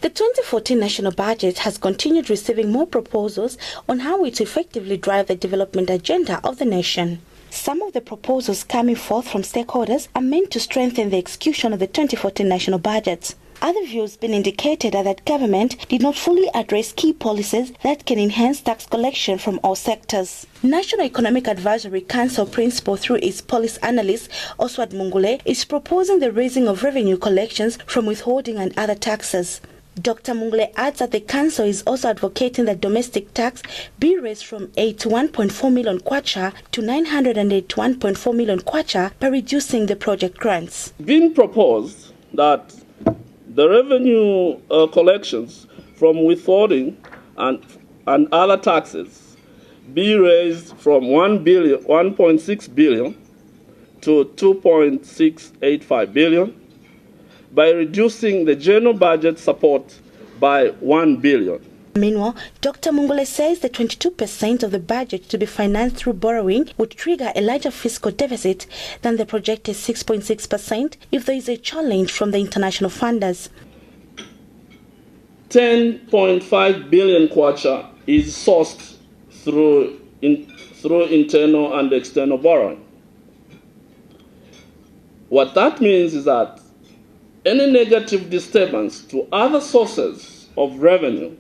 The 2014 national budget has continued receiving more proposals on how it effectively drive the development agenda of the nation. Some of the proposals coming forth from stakeholders are meant to strengthen the execution of the 2014 national budget. Other views being indicated are that government did not fully address key policies that can enhance tax collection from all sectors. National Economic Advisory Council principal through its policy analyst Oswald Mungule is proposing the raising of revenue collections from withholding and other taxes. Dr. Mungule adds that the council is also advocating that domestic tax be raised from 81.4 million kwacha to 981.4 million kwacha by reducing the project grants. Being proposed that the revenue collections from withholding and other taxes be raised from 1.6 billion to 2.685 billion by reducing the general budget support by 1 billion. Meanwhile, Dr. Mungule says the 22% of the budget to be financed through borrowing would trigger a larger fiscal deficit than the projected 6.6% if there is a challenge from the international funders. 10.5 billion kwacha is sourced through internal and external borrowing. What that means is that any negative disturbance to other sources of revenue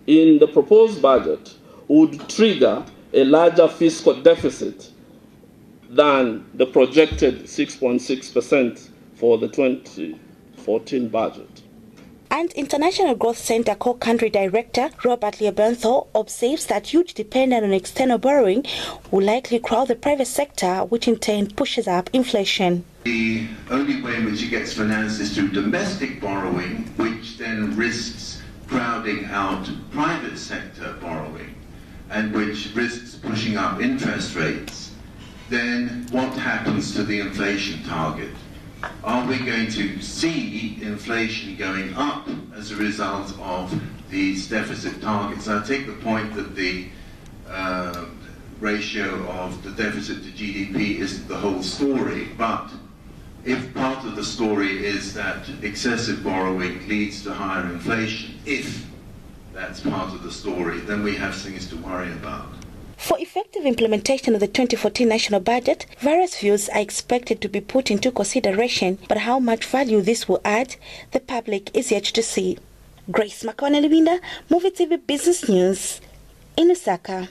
in the proposed budget would trigger a larger fiscal deficit than the projected 6.6% for the 2014 budget. And International Growth Center Co-Country Director Robert Liebentho observes that huge dependence on external borrowing will likely crowd the private sector, which in turn pushes up inflation. The only way in which it gets financed is through domestic borrowing, which then risks crowding out private sector borrowing and which risks pushing up interest rates. Then what happens to the inflation target? Are we going to see inflation going up as a result of these deficit targets? I take the point that the ratio of the deficit to GDP isn't the whole story, but if part of the story is that excessive borrowing leads to higher inflation, if that's part of the story, then we have things to worry about. For effective implementation of the 2014 national budget, various views are expected to be put into consideration, but how much value this will add, the public is yet to see. Grace Makwana Libinda, Muvi TV Business News in Lusaka.